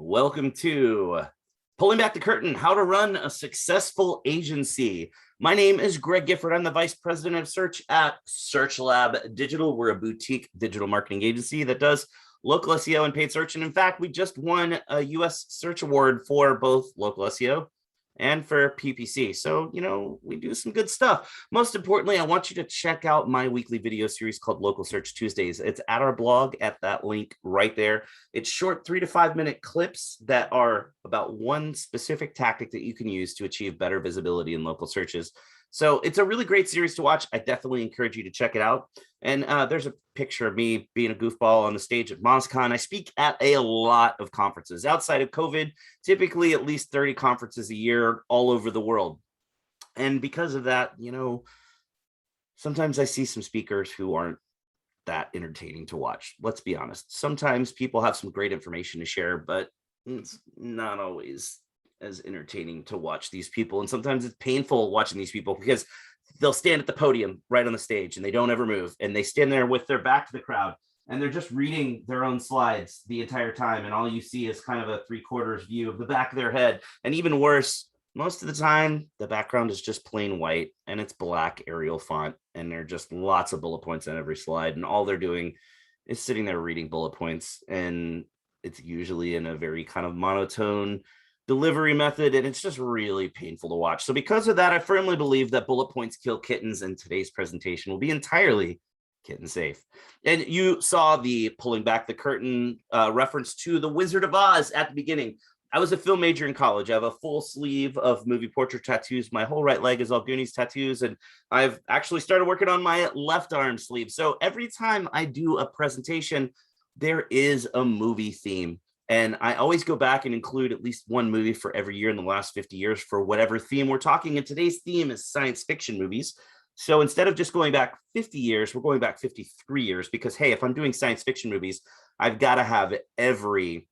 Welcome to Pulling Back the Curtain, How to Run a Successful Agency. My name is Greg Gifford. I'm the Vice President of Search at Search Lab Digital. We're a boutique digital marketing agency that does local SEO and paid search. And in fact, we just won a US Search Award for both local SEO and for PPC. So, we do some good stuff. Most importantly, I want you to check out my weekly video series called Local Search Tuesdays. It's at our blog at that link right there. It's short 3 to 5 minute clips that are about one specific tactic that you can use to achieve better visibility in local searches. So it's a really great series to watch. I definitely encourage you to check it out. And there's a picture of me being a goofball on the stage at MozCon. I speak at a lot of conferences outside of COVID, typically at least 30 conferences a year all over the world. And because of that, sometimes I see some speakers who aren't that entertaining to watch. Let's be honest. Sometimes people have some great information to share, but it's not always as entertaining to watch these people. And sometimes it's painful watching these people because they'll stand at the podium right on the stage and they don't ever move. And they stand there with their back to the crowd and they're just reading their own slides the entire time. And all you see is kind of a 3/4 view of the back of their head. And even worse, most of the time, the background is just plain white and it's black Arial font. And there are just lots of bullet points on every slide. And all they're doing is sitting there reading bullet points. And it's usually in a very kind of monotone delivery method, and it's just really painful to watch. So because of that, I firmly believe that bullet points kill kittens, and today's presentation will be entirely kitten safe. And you saw the pulling back the curtain reference to The Wizard of Oz at the beginning. I was a film major in college. I have a full sleeve of movie portrait tattoos. My whole right leg is all Goonies tattoos, and I've actually started working on my left arm sleeve. So every time I do a presentation, there is a movie theme. And I always go back and include at least one movie for every year in the last 50 years for whatever theme we're talking. And today's theme is science fiction movies. So instead of just going back 50 years, we're going back 53 years because, hey, if I'm doing science fiction movies, I've got to have every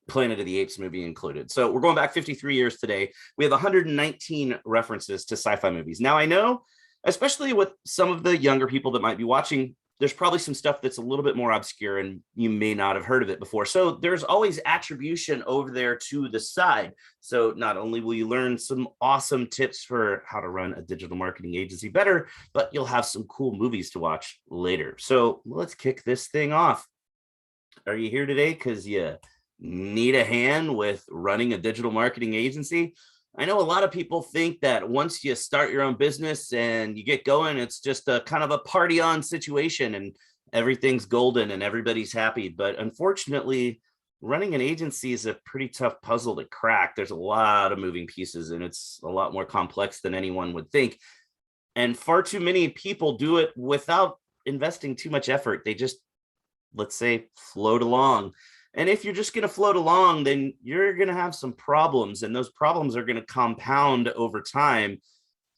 Planet of the Apes movie included. So we're going back 53 years today. We have 119 references to sci-fi movies. Now, I know, especially with some of the younger people that might be watching, there's probably some stuff that's a little bit more obscure and you may not have heard of it before. So there's always attribution over there to the side. So not only will you learn some awesome tips for how to run a digital marketing agency better, but you'll have some cool movies to watch later. So let's kick this thing off. Are you here today because you need a hand with running a digital marketing agency? I know a lot of people think that once you start your own business and you get going, it's just a kind of a party on situation and everything's golden and everybody's happy. But unfortunately, running an agency is a pretty tough puzzle to crack. There's a lot of moving pieces and it's a lot more complex than anyone would think. And far too many people do it without investing too much effort. They just, let's say, float along. And if you're just going to float along, then you're going to have some problems, and those problems are going to compound over time.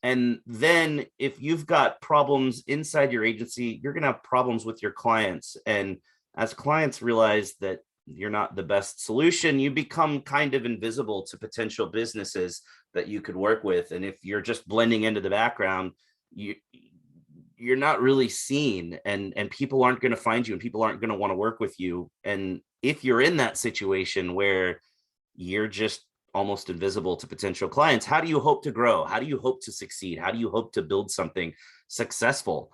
And then if you've got problems inside your agency, you're going to have problems with your clients. And as clients realize that you're not the best solution, you become kind of invisible to potential businesses that you could work with. And if you're just blending into the background, you're not really seen, and people aren't going to find you and people aren't going to want to work with you. And if you're in that situation where you're just almost invisible to potential clients, how do you hope to grow? How do you hope to succeed? How do you hope to build something successful?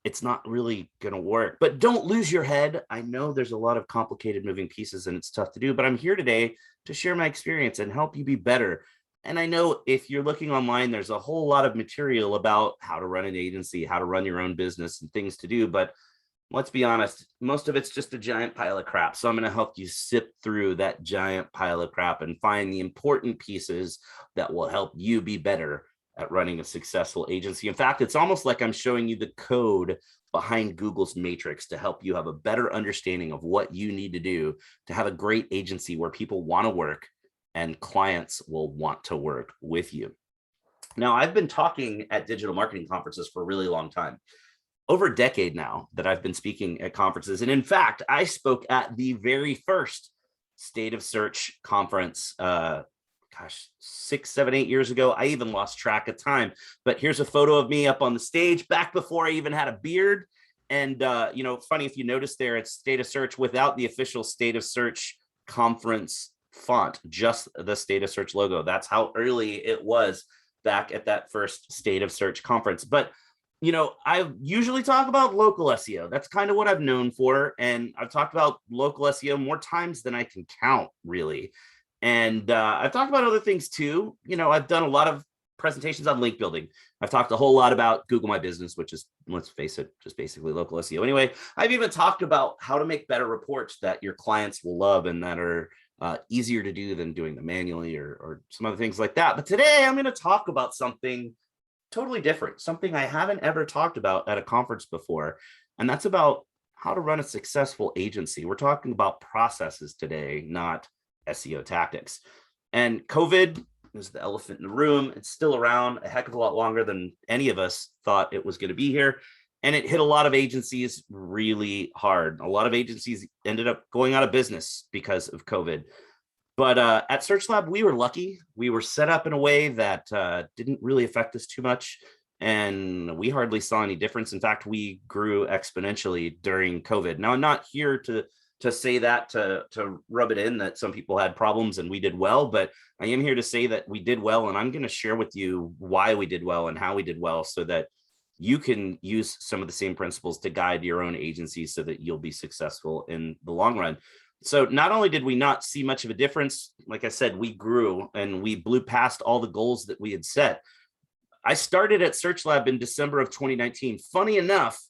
It's not really going to work. But don't lose your head. I know there's a lot of complicated moving pieces and it's tough to do, but I'm here today to share my experience and help you be better. And I know if you're looking online, there's a whole lot of material about how to run an agency, how to run your own business and things to do. But let's be honest, most of it's just a giant pile of crap. So I'm going to help you sift through that giant pile of crap and find the important pieces that will help you be better at running a successful agency. In fact, it's almost like I'm showing you the code behind Google's matrix to help you have a better understanding of what you need to do to have a great agency where people want to work and clients will want to work with you. Now, I've been talking at digital marketing conferences for a really long time. Over a decade now that I've been speaking at conferences. And in fact, I spoke at the very first State of Search conference, 6, 7, 8 years ago. I even lost track of time. But here's a photo of me up on the stage back before I even had a beard. And, funny if you notice there, it's State of Search without the official State of Search conference font, just the State of Search logo. That's how early it was back at that first State of Search conference. But I usually talk about local SEO. That's kind of what I've known for. And I've talked about local SEO more times than I can count, really. And I've talked about other things too. I've done a lot of presentations on link building. I've talked a whole lot about Google My Business, which is, let's face it, just basically local SEO. Anyway, I've even talked about how to make better reports that your clients will love and that are easier to do than doing them manually or some other things like that. But today I'm going to talk about something totally different, something I haven't ever talked about at a conference before. And that's about how to run a successful agency. We're talking about processes today, not SEO tactics. And COVID is the elephant in the room. It's still around a heck of a lot longer than any of us thought it was going to be here. And it hit a lot of agencies really hard. A lot of agencies ended up going out of business because of COVID. But at SearchLab, we were lucky. We were set up in a way that didn't really affect us too much. And we hardly saw any difference. In fact, we grew exponentially during COVID. Now, I'm not here to say that to rub it in that some people had problems and we did well, but I am here to say that we did well. And I'm going to share with you why we did well and how we did well so that you can use some of the same principles to guide your own agency so that you'll be successful in the long run. So not only did we not see much of a difference, like I said, we grew and we blew past all the goals that we had set. I started at SearchLab in December of 2019. Funny enough,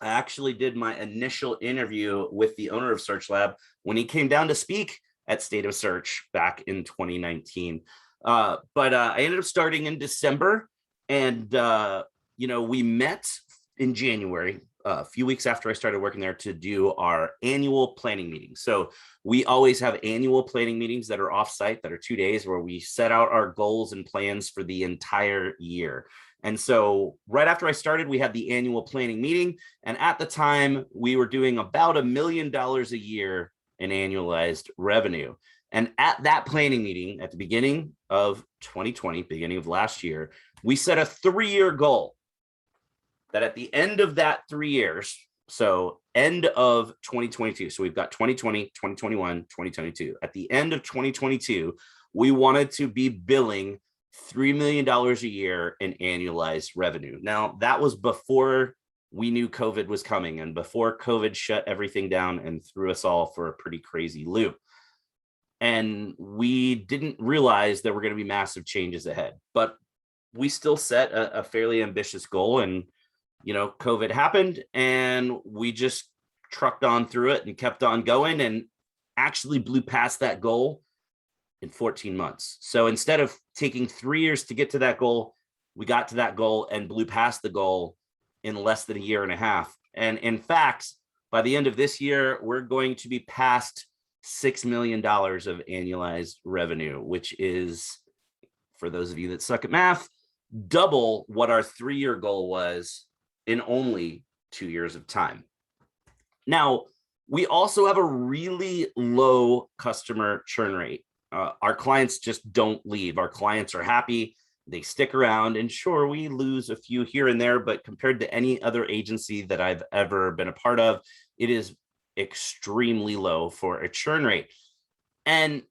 I actually did my initial interview with the owner of SearchLab when he came down to speak at State of Search back in 2019. But I ended up starting in December, and we met in January, a few weeks after I started working there, to do our annual planning meeting. So we always have annual planning meetings that are offsite, that are 2 days, where we set out our goals and plans for the entire year. And so right after I started, we had the annual planning meeting. And at the time, we were doing about $1 million a year in annualized revenue. And at that planning meeting, at the beginning of 2020, beginning of last year, we set a 3-year goal that at the end of that 3 years, so end of 2022, so we've got 2020, 2021, 2022. At the end of 2022, we wanted to be billing $3 million a year in annualized revenue. Now, that was before we knew COVID was coming and before COVID shut everything down and threw us all for a pretty crazy loop. And we didn't realize there were going to be massive changes ahead, but we still set a fairly ambitious goal. And COVID happened and we just trucked on through it and kept on going and actually blew past that goal in 14 months. So instead of taking 3 years to get to that goal, we got to that goal and blew past the goal in less than a year and a half. And in fact, by the end of this year, we're going to be past $6 million of annualized revenue, which is, for those of you that suck at math, double what our 3-year goal was in only 2 years of time. Now, we also have a really low customer churn rate. Our clients just don't leave. Our clients are happy. They stick around. And sure, we lose a few here and there, but compared to any other agency that I've ever been a part of, it is extremely low for a churn rate. And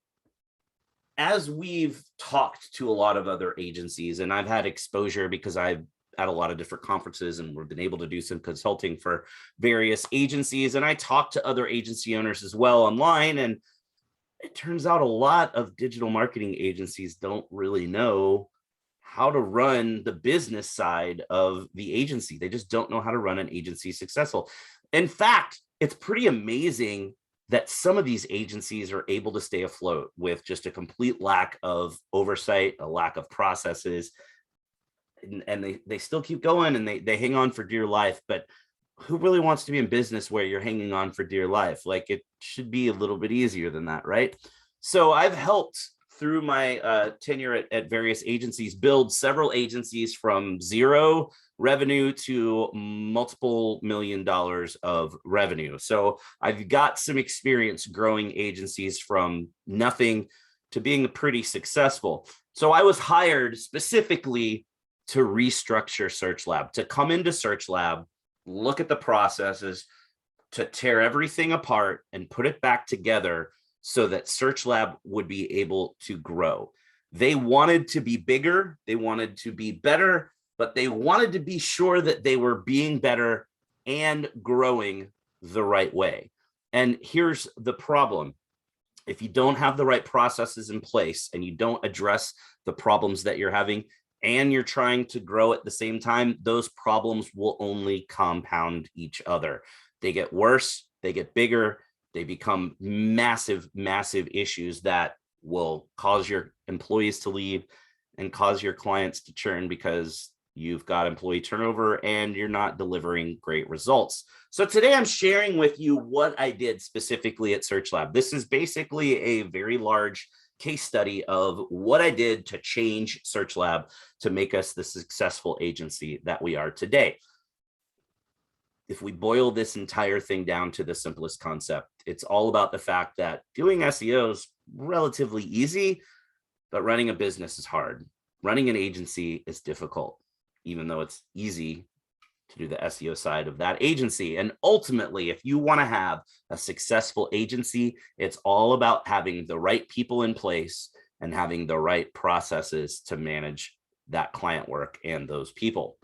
as we've talked to a lot of other agencies, and I've had exposure because I've at a lot of different conferences and we've been able to do some consulting for various agencies. And I talk to other agency owners as well online. And it turns out a lot of digital marketing agencies don't really know how to run the business side of the agency. They just don't know how to run an agency successful. In fact, it's pretty amazing that some of these agencies are able to stay afloat with just a complete lack of oversight, a lack of processes. And they still keep going and they hang on for dear life. But who really wants to be in business where you're hanging on for dear life? Like, it should be a little bit easier than that, right? So I've helped through my tenure at various agencies build several agencies from zero revenue to multiple $1 million of revenue. So I've got some experience growing agencies from nothing to being pretty successful. So I was hired specifically to restructure SearchLab, to come into SearchLab, look at the processes, to tear everything apart and put it back together so that Search Lab would be able to grow. They wanted to be bigger, they wanted to be better, but they wanted to be sure that they were being better and growing the right way. And here's the problem. If you don't have the right processes in place and you don't address the problems that you're having and you're trying to grow at the same time, those problems will only compound each other. They get worse, they get bigger, they become massive, massive issues that will cause your employees to leave and cause your clients to churn because you've got employee turnover and you're not delivering great results. So today I'm sharing with you what I did specifically at Search Lab. This is basically a very large case study of what I did to change Search Lab to make us the successful agency that we are today. If we boil this entire thing down to the simplest concept, it's all about the fact that doing SEO is relatively easy, but running a business is hard. Running an agency is difficult, even though it's easy to do the SEO side of that agency. And ultimately, if you want to have a successful agency, it's all about having the right people in place and having the right processes to manage that client work and those people.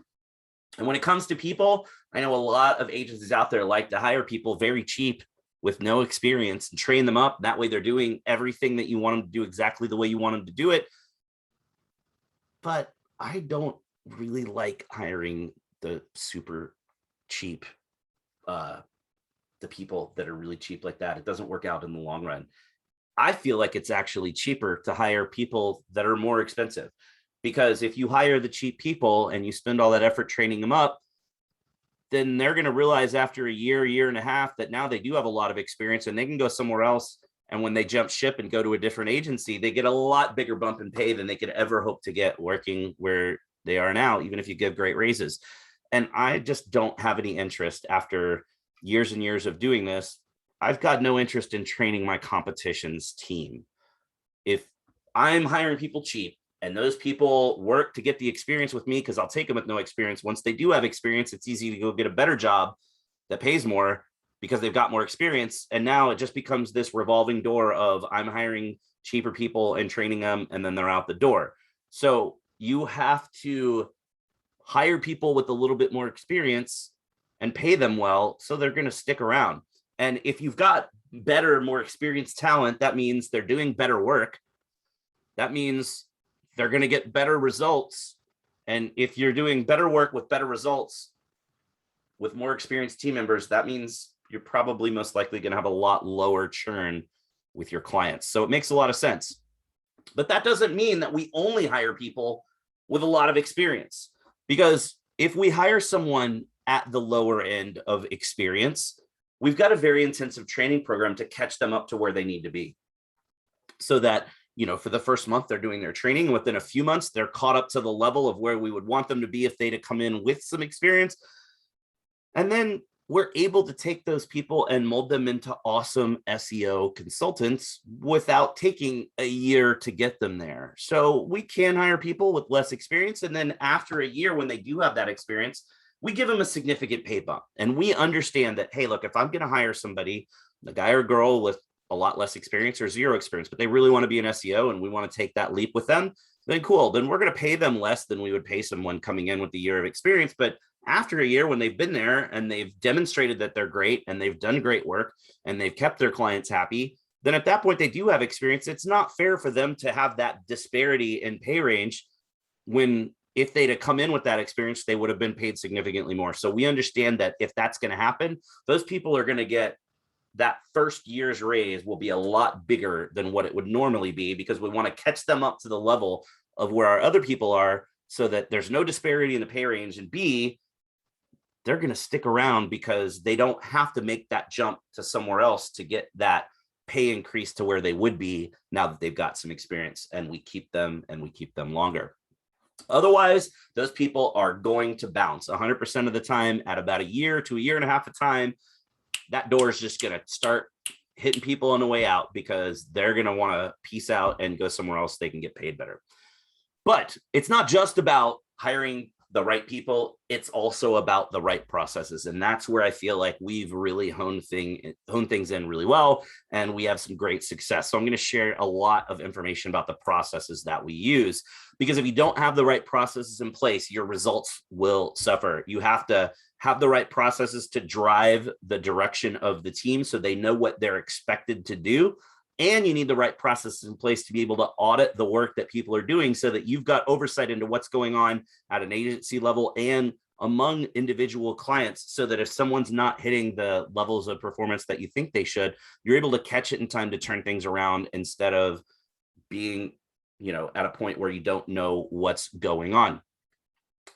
And when it comes to people, I know a lot of agencies out there like to hire people very cheap with no experience and train them up. That way they're doing everything that you want them to do exactly the way you want them to do it. But I don't really like hiring the super cheap, the people that are really cheap like that. It doesn't work out in the long run. I feel like it's actually cheaper to hire people that are more expensive, because if you hire the cheap people and you spend all that effort training them up, then they're going to realize after a year, year and a half that now they do have a lot of experience and they can go somewhere else. And when they jump ship and go to a different agency, they get a lot bigger bump in pay than they could ever hope to get working where they are now, even if you give great raises. And I just don't have any interest after years and years of doing this. I've got no interest in training my competition's team. If I'm hiring people cheap and those people work to get the experience with me, because I'll take them with no experience. Once they do have experience, it's easy to go get a better job that pays more because they've got more experience. And now it just becomes this revolving door of I'm hiring cheaper people and training them, and then they're out the door. So you have to hire people with a little bit more experience and pay them well, so they're going to stick around. And if you've got better, more experienced talent, that means they're doing better work. That means they're going to get better results. And if you're doing better work with better results with more experienced team members, that means you're probably most likely going to have a lot lower churn with your clients. So it makes a lot of sense. But that doesn't mean that we only hire people with a lot of experience, because if we hire someone at the lower end of experience, we've got a very intensive training program to catch them up to where they need to be, so that, you know, for the first month they're doing their training. Within a few months, they're caught up to the level of where we would want them to be if they'd come in with some experience. And then we're able to take those people and mold them into awesome SEO consultants without taking a year to get them there. So we can hire people with less experience. And then after a year, when they do have that experience, we give them a significant pay bump. And we understand that, hey, look, if I'm going to hire somebody, a guy or girl with a lot less experience or zero experience, but they really want to be an SEO and we want to take that leap with them, then cool. Then we're going to pay them less than we would pay someone coming in with a year of experience. But after a year, when they've been there and they've demonstrated that they're great and they've done great work and they've kept their clients happy, then at that point they do have experience. It's not fair for them to have that disparity in pay range when, if they'd have come in with that experience, they would have been paid significantly more. So we understand that if that's going to happen, those people are going to get that first year's raise will be a lot bigger than what it would normally be, because we want to catch them up to the level of where our other people are, so that there's no disparity in the pay range. And B, they're going to stick around because they don't have to make that jump to somewhere else to get that pay increase to where they would be now that they've got some experience, and we keep them longer. Otherwise, those people are going to bounce 100% of the time. At about a year to a year and a half of time, that door is just going to start hitting people on the way out, because they're going to want to peace out and go somewhere else they can get paid better. But it's not just about hiring the right people, it's also about the right processes. And that's where I feel like we've really honed things in really well, and we have some great success. So I'm going to share a lot of information about the processes that we use, because if you don't have the right processes in place, your results will suffer. You have to have the right processes to drive the direction of the team so they know what they're expected to do. And you need the right processes in place to be able to audit the work that people are doing so that you've got oversight into what's going on at an agency level and among individual clients, so that if someone's not hitting the levels of performance that you think they should, you're able to catch it in time to turn things around instead of being, at a point where you don't know what's going on.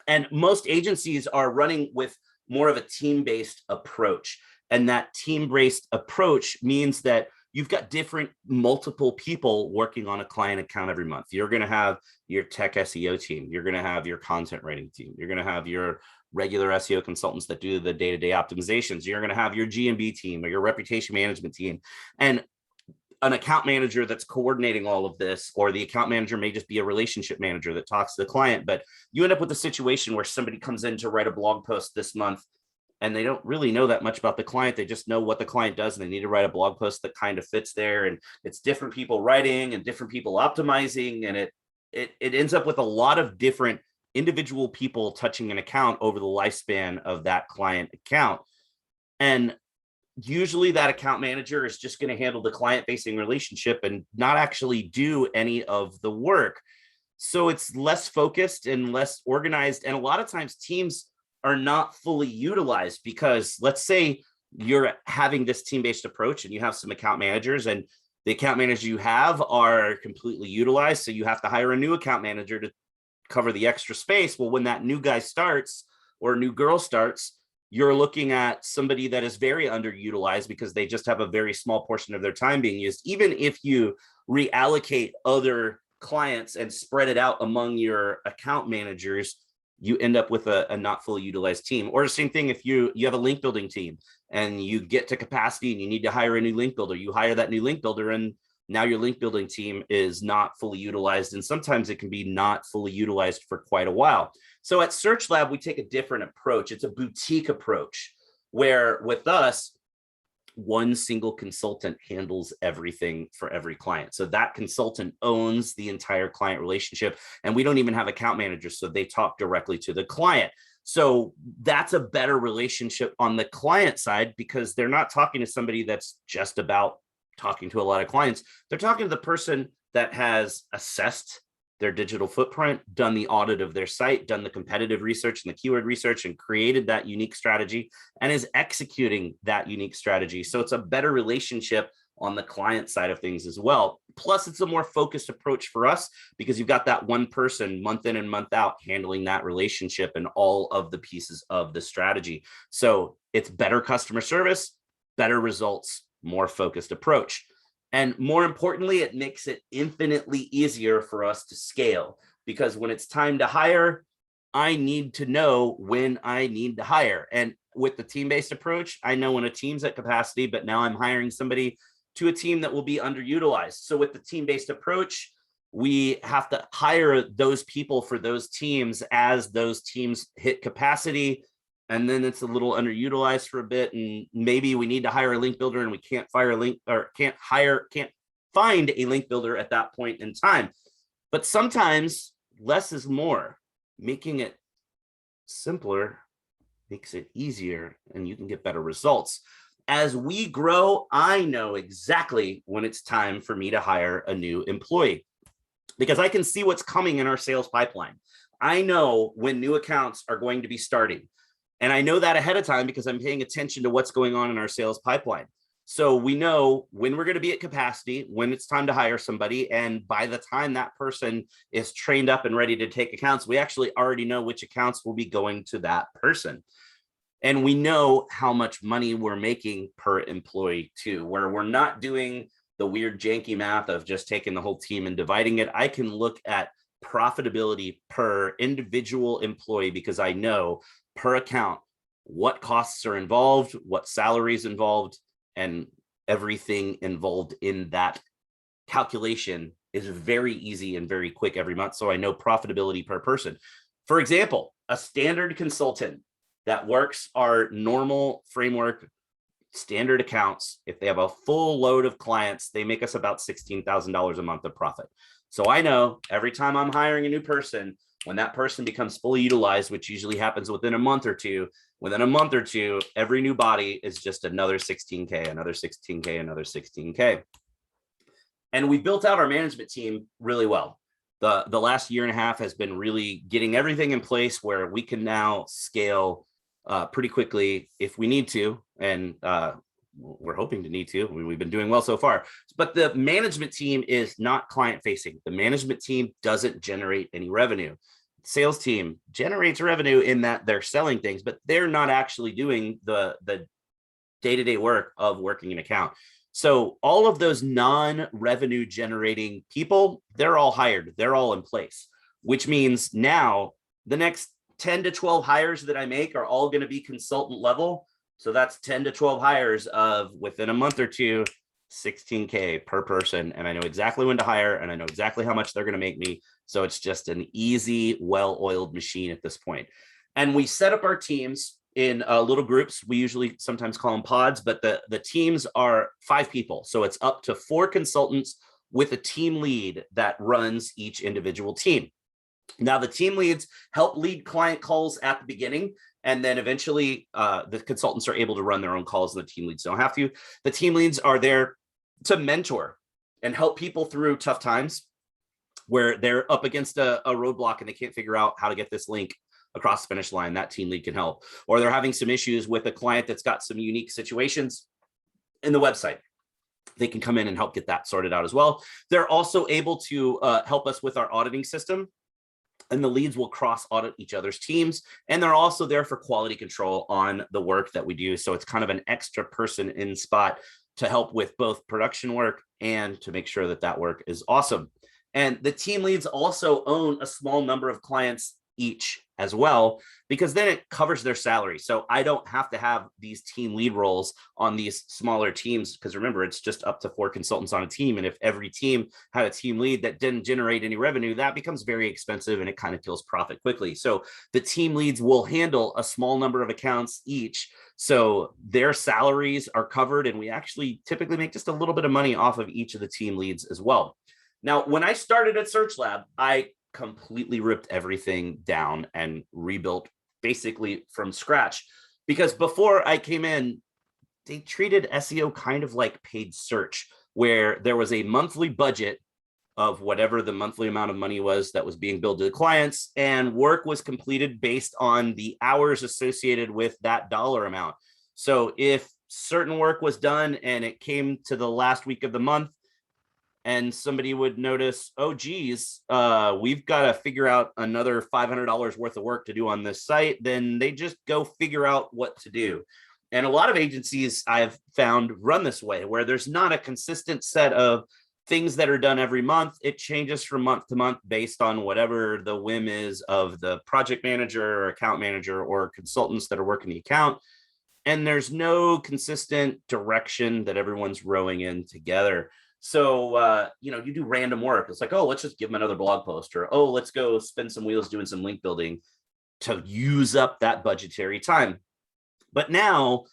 And most agencies are running with more of a team-based approach. And that team-based approach means that you've got multiple people working on a client account every month. You're going to have your tech SEO team. You're going to have your content writing team. You're going to have your regular SEO consultants that do the day-to-day optimizations. You're going to have your G&B team or your reputation management team. And an account manager that's coordinating all of this, or the account manager may just be a relationship manager that talks to the client. But you end up with a situation where somebody comes in to write a blog post this month, and they don't really know that much about the client. They just know what the client does, and they need to write a blog post that kind of fits there. And it's different people writing and different people optimizing. And it ends up with a lot of different individual people touching an account over the lifespan of that client account. And usually that account manager is just going to handle the client-facing relationship and not actually do any of the work. So it's less focused and less organized. And a lot of times teams are not fully utilized, because let's say you're having this team-based approach and you have some account managers, and the account managers you have are completely utilized. So you have to hire a new account manager to cover the extra space. Well, when that new guy starts or new girl starts, you're looking at somebody that is very underutilized because they just have a very small portion of their time being used. Even if you reallocate other clients and spread it out among your account managers, you end up with a not fully utilized team. Or the same thing if you have a link building team and you get to capacity and you need to hire a new link builder. You hire that new link builder, and now your link building team is not fully utilized. And sometimes it can be not fully utilized for quite a while. So at Search Lab, we take a different approach. It's a boutique approach, where with us, one single consultant handles everything for every client. So that consultant owns the entire client relationship, and we don't even have account managers, so they talk directly to the client. So that's a better relationship on the client side, because they're not talking to somebody that's just about talking to a lot of clients. They're talking to the person that has assessed their digital footprint, done the audit of their site, done the competitive research and the keyword research, and created that unique strategy, and is executing that unique strategy. So it's a better relationship on the client side of things as well. Plus, it's a more focused approach for us, because you've got that one person month in and month out handling that relationship and all of the pieces of the strategy. So it's better customer service, better results, more focused approach. And more importantly, it makes it infinitely easier for us to scale, because when it's time to hire, I need to know when I need to hire. And with the team-based approach, I know when a team's at capacity, but now I'm hiring somebody to a team that will be underutilized. So with the team-based approach, we have to hire those people for those teams as those teams hit capacity. And then it's a little underutilized for a bit, and maybe we need to hire a link builder and we can't can't find a link builder at that point in time. But sometimes less is more. Making it simpler makes it easier, and you can get better results. As we grow, I know exactly when it's time for me to hire a new employee, because I can see what's coming in our sales pipeline. I know when new accounts are going to be starting. And I know that ahead of time because I'm paying attention to what's going on in our sales pipeline. So we know when we're going to be at capacity, when it's time to hire somebody. And by the time that person is trained up and ready to take accounts, we actually already know which accounts will be going to that person. And we know how much money we're making per employee too, where we're not doing the weird janky math of just taking the whole team and dividing it. I can look at profitability per individual employee, because I know per account what costs are involved, what salaries involved, and everything involved in that calculation is very easy and very quick every month. So I know profitability per person. For example, a standard consultant that works our normal framework standard accounts, if they have a full load of clients, they make us about $16,000 a month of profit. So I know every time I'm hiring a new person, when that person becomes fully utilized, which usually happens within a month or two, every new body is just another 16K, another 16K, another 16K. And we built out our management team really well. The last year and a half has been really getting everything in place where we can now scale pretty quickly if we need to. And we're hoping to need to. We've been doing well so far. But the management team is not client facing. The management team doesn't generate any revenue. Sales team generates revenue in that they're selling things, but they're not actually doing the day-to-day work of working an account. So all of those non-revenue generating people, they're all hired, they're all in place, which means now the next 10 to 12 hires that I make are all going to be consultant level. So that's 10 to 12 hires of within a month or two, 16K per person. And I know exactly when to hire and I know exactly how much they're going to make me. So it's just an easy, well-oiled machine at this point. And we set up our teams in little groups. We usually sometimes call them pods, but the teams are 5 people. So it's up to 4 consultants with a team lead that runs each individual team. Now the team leads help lead client calls at the beginning, and then eventually the consultants are able to run their own calls and the team leads don't have to. The team leads are there to mentor and help people through tough times where they're up against a roadblock and they can't figure out how to get this link across the finish line. That team lead can help. Or they're having some issues with a client that's got some unique situations in the website. They can come in and help get that sorted out as well. They're also able to help us with our auditing system, and the leads will cross audit each other's teams. And they're also there for quality control on the work that we do. So it's kind of an extra person in spot to help with both production work and to make sure that that work is awesome. And the team leads also own a small number of clients each as well, because then it covers their salary. So I don't have to have these team lead roles on these smaller teams, because remember, it's just up to 4 consultants on a team. And if every team had a team lead that didn't generate any revenue, that becomes very expensive and it kind of kills profit quickly. So the team leads will handle a small number of accounts each. So their salaries are covered, and we actually typically make just a little bit of money off of each of the team leads as well. Now, when I started at Search Lab, I completely ripped everything down and rebuilt basically from scratch, because before I came in, they treated SEO kind of like paid search, where there was a monthly budget of whatever the monthly amount of money was that was being billed to the clients, and work was completed based on the hours associated with that dollar amount. So if certain work was done and it came to the last week of the month, and somebody would notice, oh, geez, we've got to figure out another $500 worth of work to do on this site, then they just go figure out what to do. And a lot of agencies I've found run this way, where there's not a consistent set of things that are done every month. It changes from month to month based on whatever the whim is of the project manager or account manager or consultants that are working the account. And there's no consistent direction that everyone's rowing in together. So, you do random work. It's like, oh, let's just give them another blog post, or, oh, let's go spin some wheels doing some link building to use up that budgetary time. But now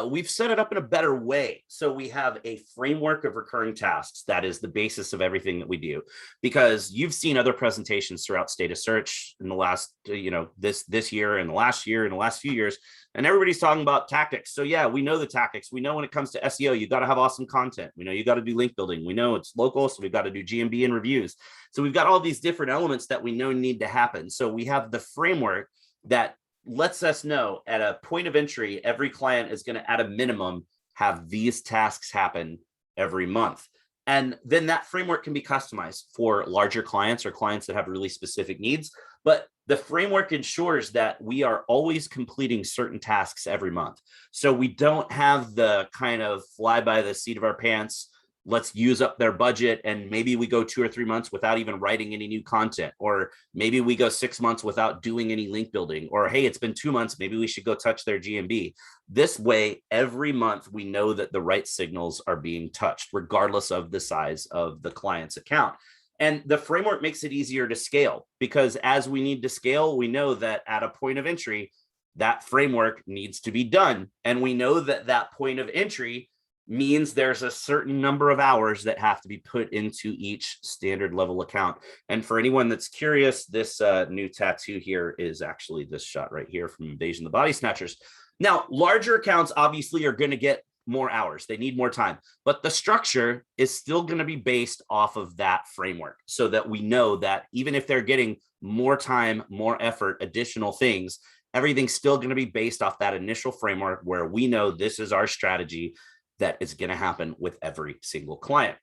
we've set it up in a better way. So we have a framework of recurring tasks that is the basis of everything that we do, because you've seen other presentations throughout State of Search in the last, this year and the last year and the last few years, and everybody's talking about tactics. So yeah, we know the tactics. We know when it comes to SEO, you got to have awesome content. We know you got to do link building. We know it's local, so we've got to do GMB and reviews. So we've got all these different elements that we know need to happen. So we have the framework that lets us know at a point of entry, every client is going to, at a minimum, have these tasks happen every month. And then that framework can be customized for larger clients or clients that have really specific needs. But the framework ensures that we are always completing certain tasks every month. So we don't have the kind of fly by the seat of our pants, let's use up their budget, and maybe we go 2 or 3 months without even writing any new content, or maybe we go 6 months without doing any link building, or hey, it's been 2 months, maybe we should go touch their GMB. This way, every month we know that the right signals are being touched, regardless of the size of the client's account. And the framework makes it easier to scale, because as we need to scale, we know that at a point of entry, that framework needs to be done. And we know that that point of entry means there's a certain number of hours that have to be put into each standard level account. And for anyone that's curious, this new tattoo here is actually this shot right here from Invasion of the Body Snatchers. Now, larger accounts obviously are going to get more hours. They need more time, but the structure is still going to be based off of that framework, so that we know that even if they're getting more time, more effort, additional things, everything's still going to be based off that initial framework where we know this is our strategy that is going to happen with every single client.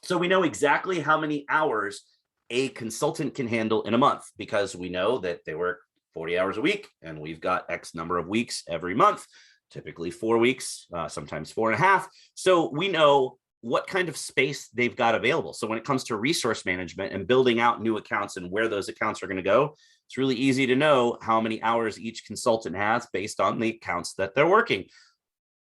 So we know exactly how many hours a consultant can handle in a month, because we know that they work 40 hours a week and we've got X number of weeks every month, typically 4 weeks, sometimes 4.5. So we know what kind of space they've got available. So when it comes to resource management and building out new accounts and where those accounts are going to go, it's really easy to know how many hours each consultant has based on the accounts that they're working.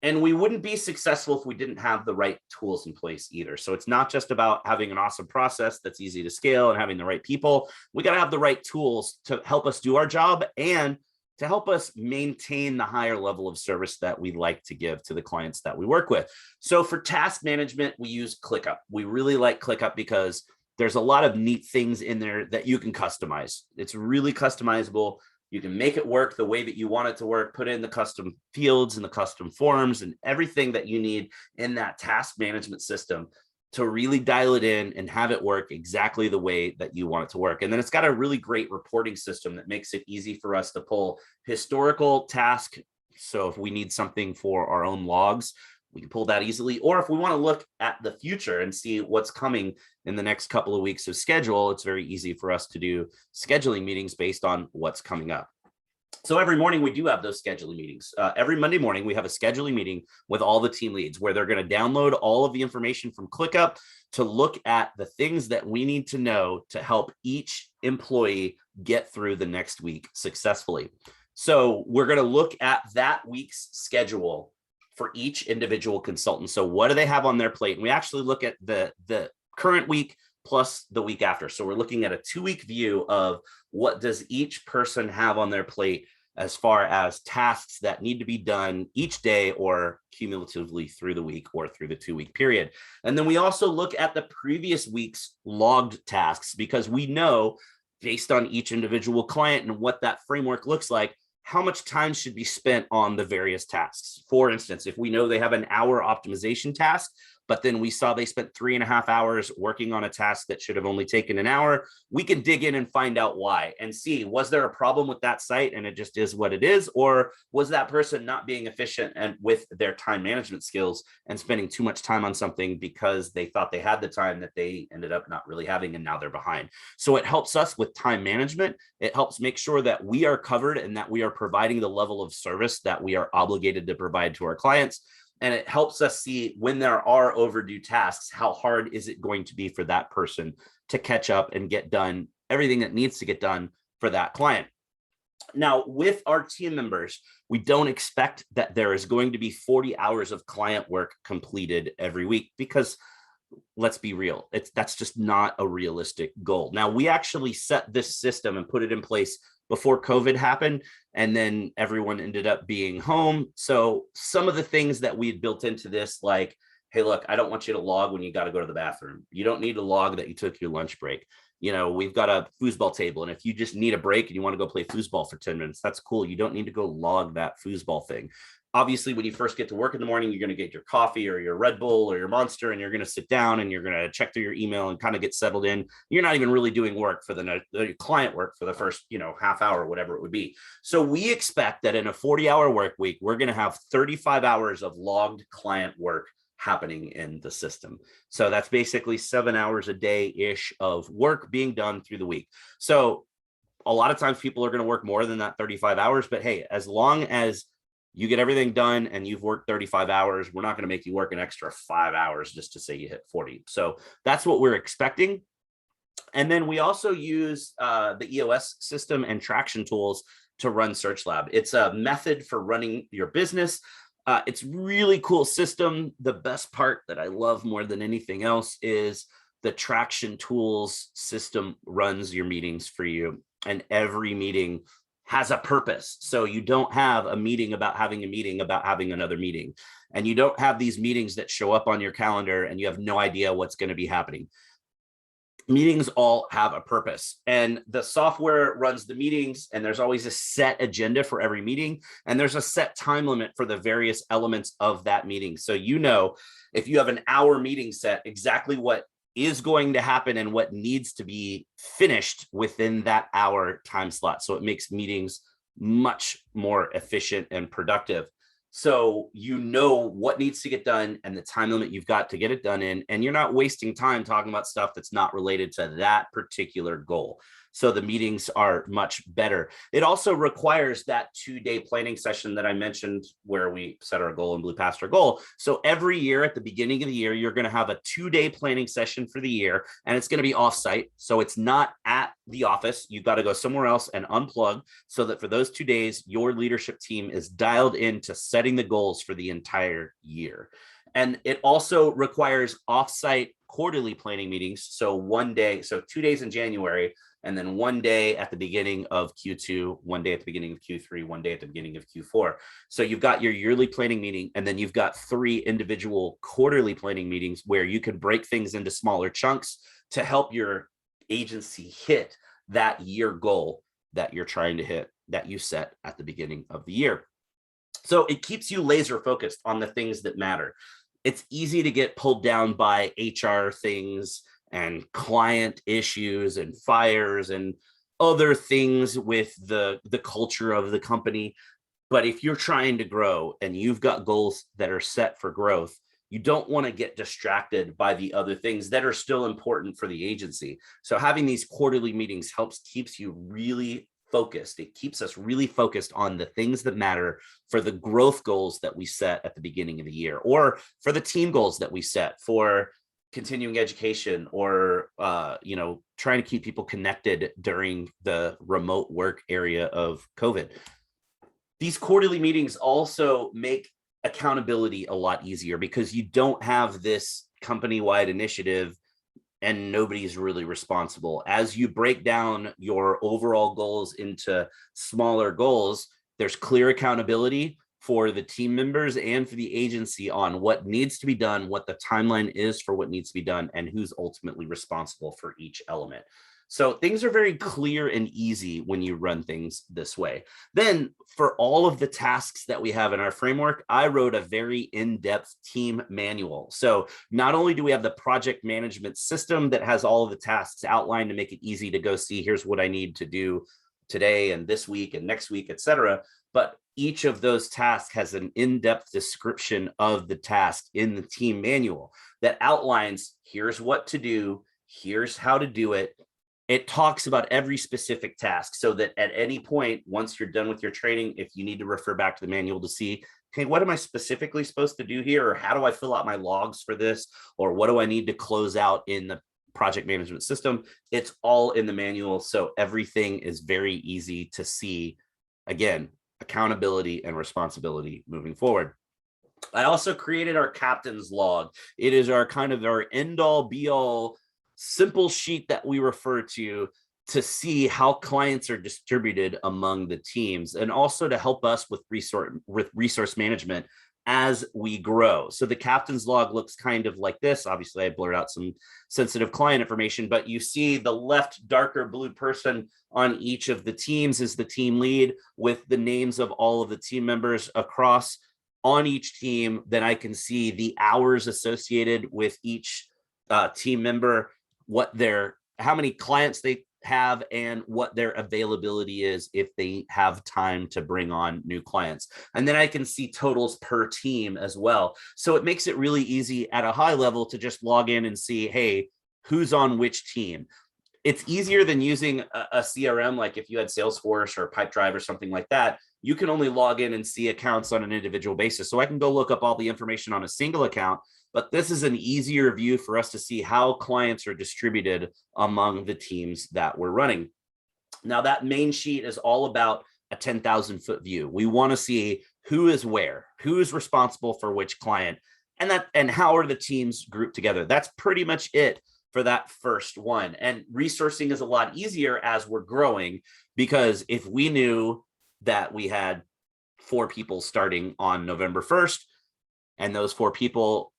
And we wouldn't be successful if we didn't have the right tools in place either. So it's not just about having an awesome process that's easy to scale and having the right people. We got to have the right tools to help us do our job and to help us maintain the higher level of service that we like to give to the clients that we work with. So for task management, we use ClickUp. We really like ClickUp because there's a lot of neat things in there that you can customize. It's really customizable. You can make it work the way that you want it to work, put in the custom fields and the custom forms and everything that you need in that task management system to really dial it in and have it work exactly the way that you want it to work. And then it's got a really great reporting system that makes it easy for us to pull historical task. So if we need something for our own logs, we can pull that easily. Or if we want to look at the future and see what's coming in the next couple of weeks of schedule, it's very easy for us to do scheduling meetings based on what's coming up. So every morning we do have those scheduling meetings. Every Monday morning, we have a scheduling meeting with all the team leads where they're going to download all of the information from ClickUp to look at the things that we need to know to help each employee get through the next week successfully. So we're going to look at that week's schedule for each individual consultant. So what do they have on their plate? And we actually look at the current week plus the week after. So we're looking at a 2-week view of what does each person have on their plate as far as tasks that need to be done each day or cumulatively through the week or through the 2-week period. And then we also look at the previous week's logged tasks, because we know based on each individual client and what that framework looks like, how much time should be spent on the various tasks. For instance, if we know they have an hour optimization task, but then we saw they spent 3.5 hours working on a task that should have only taken an hour, we can dig in and find out why and see, was there a problem with that site and it just is what it is? Or was that person not being efficient and with their time management skills and spending too much time on something because they thought they had the time that they ended up not really having, and now they're behind. So it helps us with time management. It helps make sure that we are covered and that we are providing the level of service that we are obligated to provide to our clients. And it helps us see when there are overdue tasks, how hard is it going to be for that person to catch up and get done everything that needs to get done for that client. Now, with our team members, we don't expect that there is going to be 40 hours of client work completed every week, because let's be real, that's just not a realistic goal. Now, we actually set this system and put it in place before COVID happened, and then everyone ended up being home. So some of the things that we had built into this, like, hey, look, I don't want you to log when you got to go to the bathroom. You don't need to log that you took your lunch break. You know, we've got a foosball table, and if you just need a break and you want to go play foosball for 10 minutes, that's cool. You don't need to go log that foosball thing. Obviously, when you first get to work in the morning, you're going to get your coffee or your Red Bull or your Monster, and you're going to sit down and you're going to check through your email and kind of get settled in. You're not even really doing work for the client work for the first, half hour, whatever it would be. So we expect that in a 40-hour work week, we're going to have 35 hours of logged client work happening in the system. So that's basically 7 hours a day-ish of work being done through the week. So a lot of times people are going to work more than that 35 hours, but hey, as long as you get everything done and you've worked 35 hours, we're not going to make you work an extra 5 hours just to say you hit 40. So that's what we're expecting. And then we also use the EOS system and traction tools to run SearchLab. It's a method for running your business. It's really cool system. The best part that I love more than anything else is the Traction Tools system runs your meetings for you, and every meeting has a purpose. So you don't have a meeting about having a meeting about having another meeting. And you don't have these meetings that show up on your calendar and you have no idea what's going to be happening. Meetings all have a purpose, and the software runs the meetings, and there's always a set agenda for every meeting, and there's a set time limit for the various elements of that meeting. So if you have an hour meeting set, exactly what is going to happen and what needs to be finished within that hour time slot. So it makes meetings much more efficient and productive. So you know what needs to get done and the time limit you've got to get it done in, and you're not wasting time talking about stuff that's not related to that particular goal. So the meetings are much better. It also requires that 2-day planning session that I mentioned where we set our goal and blew past our goal. So every year at the beginning of the year, you're going to have a 2-day planning session for the year, and it's going to be offsite. So it's not at the office. You've got to go somewhere else and unplug so that for those 2 days, your leadership team is dialed into setting the goals for the entire year. And it also requires offsite quarterly planning meetings. So 1 day, so 2 days in January, and then 1 day at the beginning of Q2, 1 day at the beginning of Q3, 1 day at the beginning of Q4. So you've got your yearly planning meeting, and then you've got 3 individual quarterly planning meetings where you can break things into smaller chunks to help your agency hit that year goal that you're trying to hit, that you set at the beginning of the year. So it keeps you laser focused on the things that matter. It's easy to get pulled down by HR things and client issues and fires and other things with the culture of the company. But if you're trying to grow and you've got goals that are set for growth, you don't want to get distracted by the other things that are still important for the agency. So having these quarterly meetings keeps you really focused. It keeps us really focused on the things that matter for the growth goals that we set at the beginning of the year, or for the team goals that we set for continuing education, or trying to keep people connected during the remote work area of COVID. These quarterly meetings also make accountability a lot easier because you don't have this company-wide initiative and nobody's really responsible. As you break down your overall goals into smaller goals, there's clear accountability for the team members and for the agency on what needs to be done, what the timeline is for what needs to be done, and who's ultimately responsible for each element. So things are very clear and easy when you run things this way. Then for all of the tasks that we have in our framework, I wrote a very in-depth team manual. So not only do we have the project management system that has all of the tasks outlined to make it easy to go see, here's what I need to do today and this week and next week, et cetera, but each of those tasks has an in-depth description of the task in the team manual that outlines, here's what to do, here's how to do it. It talks about every specific task so that at any point, once you're done with your training, if you need to refer back to the manual to see, hey, what am I specifically supposed to do here? Or how do I fill out my logs for this? Or what do I need to close out in the project management system? It's all in the manual. So everything is very easy to see. Again, accountability and responsibility moving forward. I also created our captain's log. It is our kind of our end all be all simple sheet that we refer to see how clients are distributed among the teams, and also to help us with resource management as we grow. So the captain's log looks kind of like this. Obviously, I blurred out some sensitive client information, but you see the left darker blue person on each of the teams is the team lead with the names of all of the team members across on each team. Then I can see the hours associated with each team member, how many clients they have, and what their availability is if they have time to bring on new clients. And then I can see totals per team as well. So it makes it really easy at a high level to just log in and see, hey, who's on which team. It's easier than using a CRM, like if you had Salesforce or Pipedrive or something like that. You can only log in and see accounts on an individual basis. So I can go look up all the information on a single account, but this is an easier view for us to see how clients are distributed among the teams that we're running. Now, that main sheet is all about a 10,000 foot view. We want to see who is where, who is responsible for which client, and how are the teams grouped together. That's pretty much it for that first one. And resourcing is a lot easier as we're growing, because if we knew that we had 4 people starting on November 1st, and those 4 people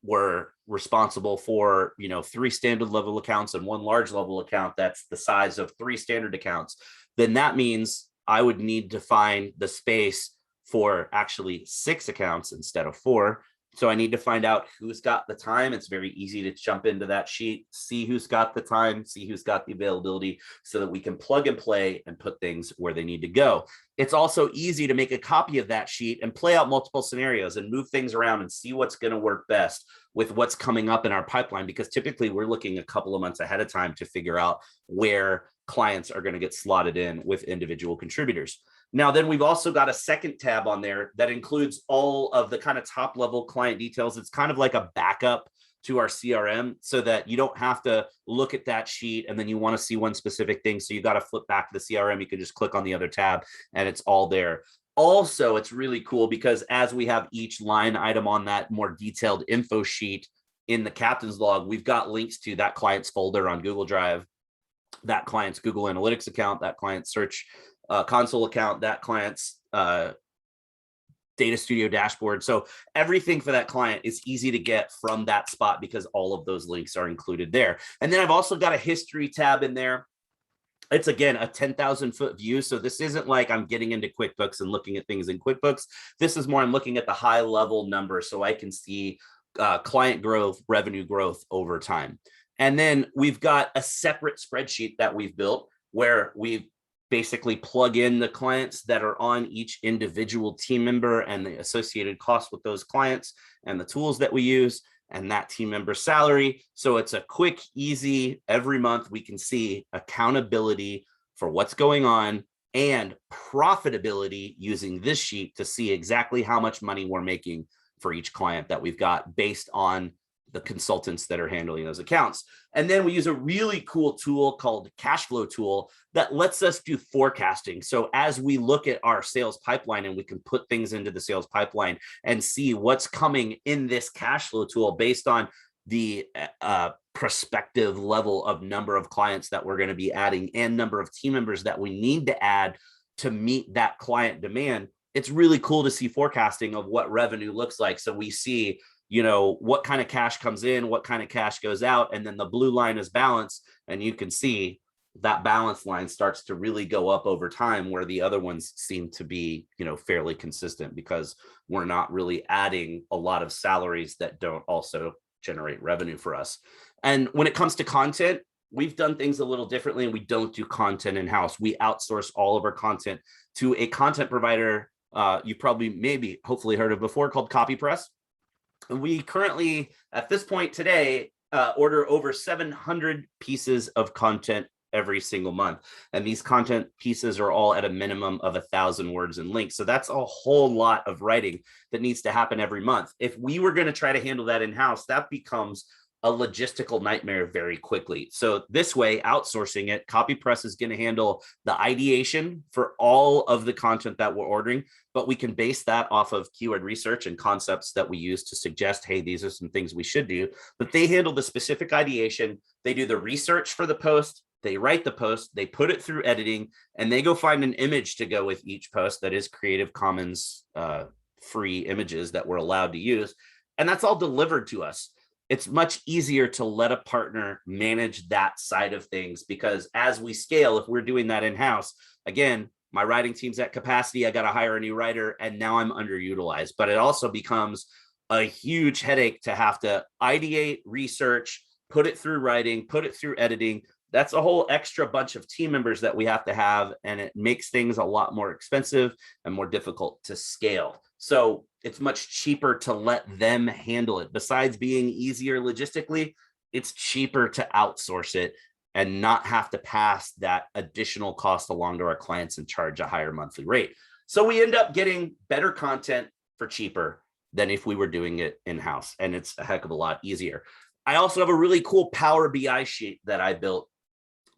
were responsible for, 3 standard level accounts and 1 large level account that's the size of 3 standard accounts, then that means I would need to find the space for actually 6 accounts instead of 4. So I need to find out who's got the time. It's very easy to jump into that sheet, see who's got the time, see who's got the availability, so that we can plug and play and put things where they need to go. It's also easy to make a copy of that sheet and play out multiple scenarios and move things around and see what's going to work best with what's coming up in our pipeline, because typically we're looking a couple of months ahead of time to figure out where clients are going to get slotted in with individual contributors. Now, then we've also got a second tab on there that includes all of the kind of top level client details. It's kind of like a backup to our CRM, so that you don't have to look at that sheet and then you want to see one specific thing. So you got to flip back to the CRM. You can just click on the other tab and it's all there. Also, it's really cool because as we have each line item on that more detailed info sheet in the captain's log, we've got links to that client's folder on Google Drive, that client's Google Analytics account, that client's Search Console account, that client's Data Studio dashboard. So everything for that client is easy to get from that spot because all of those links are included there. And then I've also got a history tab in there. It's, again, a 10,000 foot view. So this isn't like I'm getting into QuickBooks and looking at things in QuickBooks. This is more I'm looking at the high level numbers so I can see client growth, revenue growth over time. And then we've got a separate spreadsheet that we've built where we basically plug in the clients that are on each individual team member and the associated costs with those clients and the tools that we use and that team member's salary. So it's a quick, easy, every month we can see accountability for what's going on and profitability using this sheet to see exactly how much money we're making for each client that we've got based on the consultants that are handling those accounts. And then we use a really cool tool called Cash Flow Tool that lets us do forecasting. So as we look at our sales pipeline and we can put things into the sales pipeline and see what's coming in this cash flow tool based on the prospective level of number of clients that we're going to be adding and number of team members that we need to add to meet that client demand. It's really cool to see forecasting of what revenue looks like. So we see, what kind of cash comes in, what kind of cash goes out, and then the blue line is balance. And you can see that balance line starts to really go up over time, where the other ones seem to be, fairly consistent because we're not really adding a lot of salaries that don't also generate revenue for us. And when it comes to content, we've done things a little differently, and we don't do content in-house. We outsource all of our content to a content provider you probably hopefully heard of before, called CopyPress. We currently, at this point today, order over 700 pieces of content every single month. And these content pieces are all at a minimum of 1,000 words and links. So that's a whole lot of writing that needs to happen every month. If we were going to try to handle that in-house, that becomes a logistical nightmare very quickly. So this way, outsourcing it, CopyPress is going to handle the ideation for all of the content that we're ordering, but we can base that off of keyword research and concepts that we use to suggest, hey, these are some things we should do. But they handle the specific ideation. They do the research for the post. They write the post, they put it through editing, and they go find an image to go with each post that is Creative Commons free images that we're allowed to use. And that's all delivered to us. It's much easier to let a partner manage that side of things, because as we scale, if we're doing that in-house, again, my writing team's at capacity, I got to hire a new writer, and now I'm underutilized. But it also becomes a huge headache to have to ideate, research, put it through writing, put it through editing. That's a whole extra bunch of team members that we have to have, and it makes things a lot more expensive and more difficult to scale. So it's much cheaper to let them handle it. Besides being easier logistically, it's cheaper to outsource it and not have to pass that additional cost along to our clients and charge a higher monthly rate. So we end up getting better content for cheaper than if we were doing it in-house, and it's a heck of a lot easier. I also have a really cool Power BI sheet that I built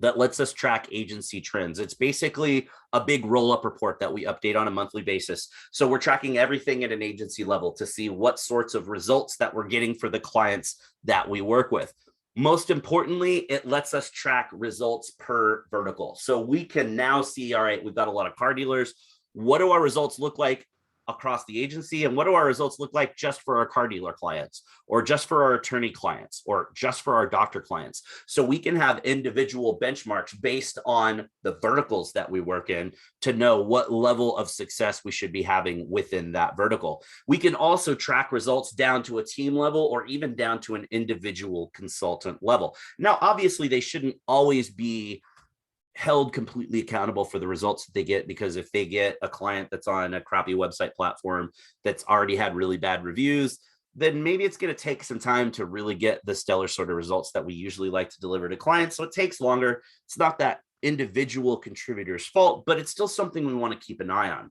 that lets us track agency trends. It's basically a big roll-up report that we update on a monthly basis. So we're tracking everything at an agency level to see what sorts of results that we're getting for the clients that we work with. Most importantly, it lets us track results per vertical. So we can now see, all right, we've got a lot of car dealers. What do our results look like across the agency? And what do our results look like just for our car dealer clients, or just for our attorney clients, or just for our doctor clients? So we can have individual benchmarks based on the verticals that we work in to know what level of success we should be having within that vertical. We can also track results down to a team level, or even down to an individual consultant level. Now, obviously, they shouldn't always be held completely accountable for the results that they get, because if they get a client that's on a crappy website platform that's already had really bad reviews, then maybe it's going to take some time to really get the stellar sort of results that we usually like to deliver to clients. So it takes longer. It's not that individual contributor's fault, but it's still something we want to keep an eye on.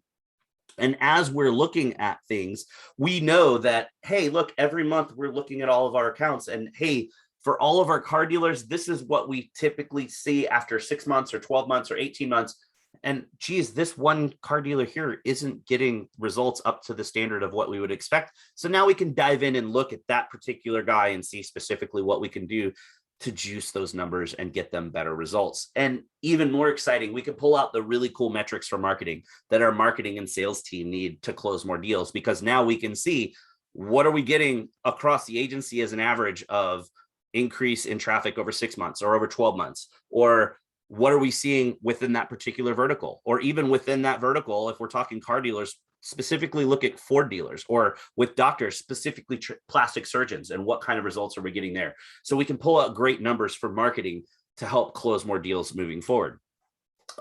And as we're looking at things, we know that, hey, look, every month we're looking at all of our accounts, and hey, for all of our car dealers, this is what we typically see after 6 months or 12 months or 18 months. And geez, this one car dealer here isn't getting results up to the standard of what we would expect. So now we can dive in and look at that particular guy and see specifically what we can do to juice those numbers and get them better results. And even more exciting, we can pull out the really cool metrics for marketing that our marketing and sales team need to close more deals, because now we can see, what are we getting across the agency as an average of increase in traffic over 6 months or over 12 months, or what are we seeing within that particular vertical, or even within that vertical, if we're talking car dealers, specifically look at Ford dealers, or with doctors, specifically plastic surgeons, and what kind of results are we getting there? So we can pull out great numbers for marketing to help close more deals moving forward.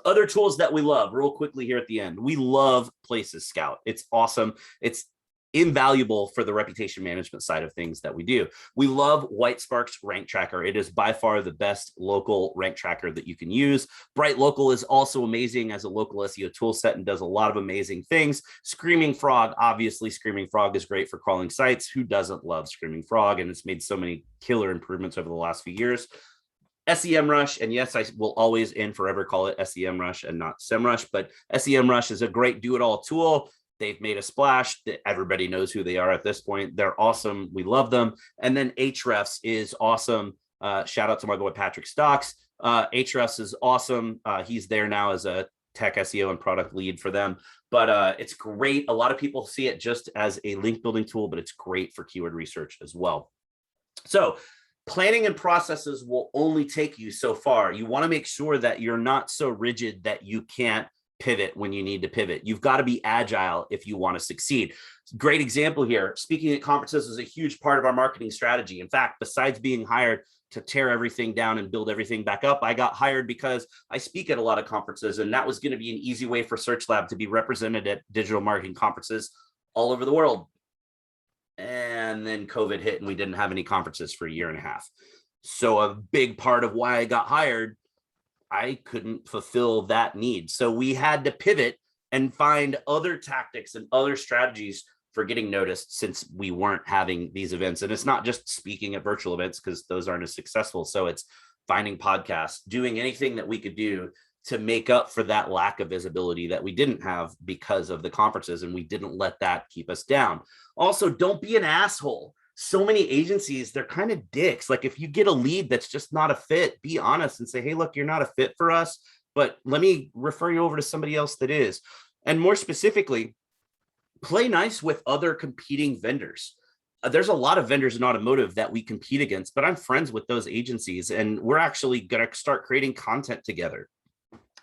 Other tools that we love, real quickly here at the end, we love Places Scout. It's awesome. It's invaluable for the reputation management side of things that we do. We love Whitespark's rank tracker. It is by far the best local rank tracker that you can use. Bright Local is also amazing as a local SEO tool set and does a lot of amazing things. Screaming Frog, obviously Screaming Frog is great for crawling sites. Who doesn't love Screaming Frog? And it's made so many killer improvements over the last few years. SEMrush, and yes, I will always and forever call it SEMrush and not SEMrush, but SEMrush is a great do-it-all tool. They've made a splash. Everybody knows who they are at this point. They're awesome. We love them. And then Ahrefs is awesome. Shout out to my boy Patrick Stocks. Ahrefs is awesome. He's there now as a tech SEO and product lead for them. But it's great. A lot of people see it just as a link building tool, but it's great for keyword research as well. So planning and processes will only take you so far. You want to make sure that you're not so rigid that you can't pivot when you need to pivot. You've got to be agile if you want to succeed. Great example here. Speaking at conferences is a huge part of our marketing strategy. In fact, besides being hired to tear everything down and build everything back up, I got hired because I speak at a lot of conferences, and that was going to be an easy way for Search Lab to be represented at digital marketing conferences all over the world. And then COVID hit and we didn't have any conferences for a year and a half. So a big part of why I got hired, I couldn't fulfill that need. So we had to pivot and find other tactics and other strategies for getting noticed, since we weren't having these events. And it's not just speaking at virtual events, because those aren't as successful. So it's finding podcasts, doing anything that we could do to make up for that lack of visibility that we didn't have because of the conferences, and we didn't let that keep us down. Also, don't be an asshole. So many agencies, they're kind of dicks. Like, if you get a lead that's just not a fit, be honest and say, hey, look, you're not a fit for us, but let me refer you over to somebody else that is. And more specifically, play nice with other competing vendors. There's a lot of vendors in automotive that we compete against, but I'm friends with those agencies, and we're actually going to start creating content together.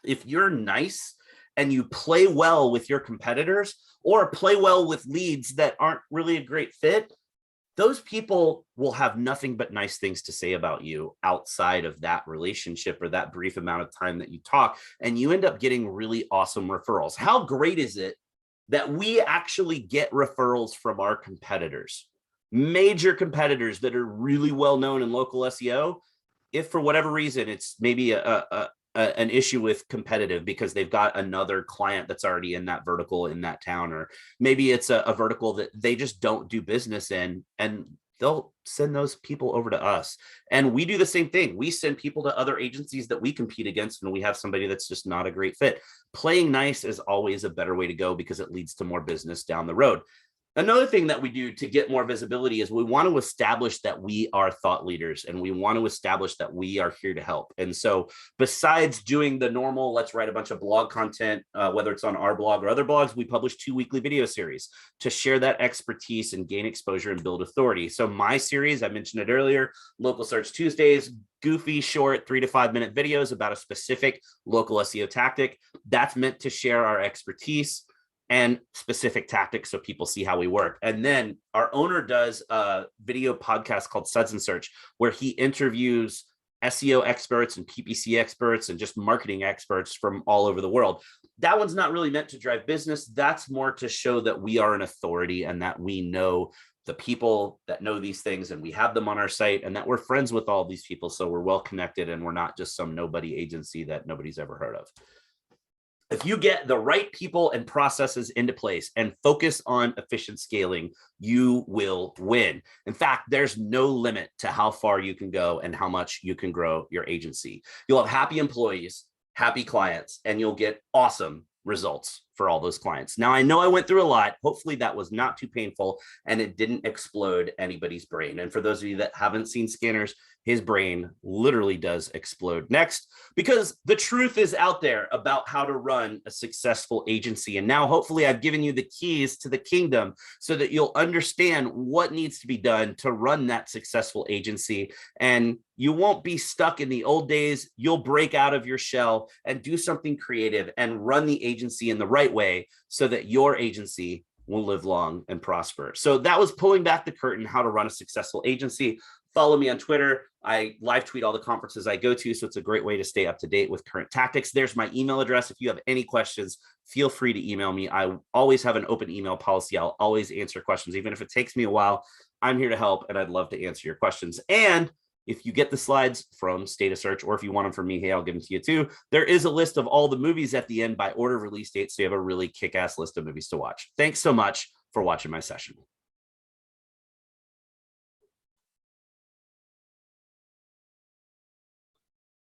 If you're nice and you play well with your competitors, or play well with leads that aren't really a great fit, those people will have nothing but nice things to say about you outside of that relationship or that brief amount of time that you talk, and you end up getting really awesome referrals. How great is it that we actually get referrals from our competitors, major competitors that are really well known in local SEO? If for whatever reason it's maybe an issue with competitive because they've got another client that's already in that vertical in that town, or maybe it's a vertical that they just don't do business in, and they'll send those people over to us. And we do the same thing. We send people to other agencies that we compete against when we have somebody that's just not a great fit. Playing nice is always a better way to go, because it leads to more business down the road. Another thing that we do to get more visibility is we want to establish that we are thought leaders, and we want to establish that we are here to help. And so besides doing the normal, let's write a bunch of blog content, whether it's on our blog or other blogs, we publish 2 weekly video series to share that expertise and gain exposure and build authority. So my series, I mentioned it earlier, Local Search Tuesdays, goofy, short 3 to 5 minute videos about a specific local SEO tactic. That's meant to share our expertise and specific tactics so people see how we work. And then our owner does a video podcast called Suds and Search, where he interviews SEO experts and PPC experts and just marketing experts from all over the world. That one's not really meant to drive business. That's more to show that we are an authority and that we know the people that know these things, and we have them on our site, and that we're friends with all these people. So we're well connected and we're not just some nobody agency that nobody's ever heard of. If you get the right people and processes into place and focus on efficient scaling, you will win. In fact, there's no limit to how far you can go and how much you can grow your agency. You'll have happy employees, happy clients, and you'll get awesome results for all those clients. Now, I know I went through a lot. Hopefully that was not too painful and it didn't explode anybody's brain. And for those of you that haven't seen Skinner's, his brain literally does explode next, because the truth is out there about how to run a successful agency. And now hopefully I've given you the keys to the kingdom so that you'll understand what needs to be done to run that successful agency. And you won't be stuck in the old days. You'll break out of your shell and do something creative and run the agency in the right way so that your agency will live long and prosper. So that was pulling back the curtain, how to run a successful agency. Follow me on Twitter. I live tweet all the conferences I go to, so it's a great way to stay up to date with current tactics. There's my email address. If you have any questions, feel free to email me. I always have an open email policy. I'll always answer questions, even if it takes me a while. I'm here to help, and I'd love to answer your questions. And if you get the slides from State of Search, or if you want them from me, hey, I'll give them to you too. There is a list of all the movies at the end by order of release date, so you have a really kick-ass list of movies to watch. Thanks so much for watching my session.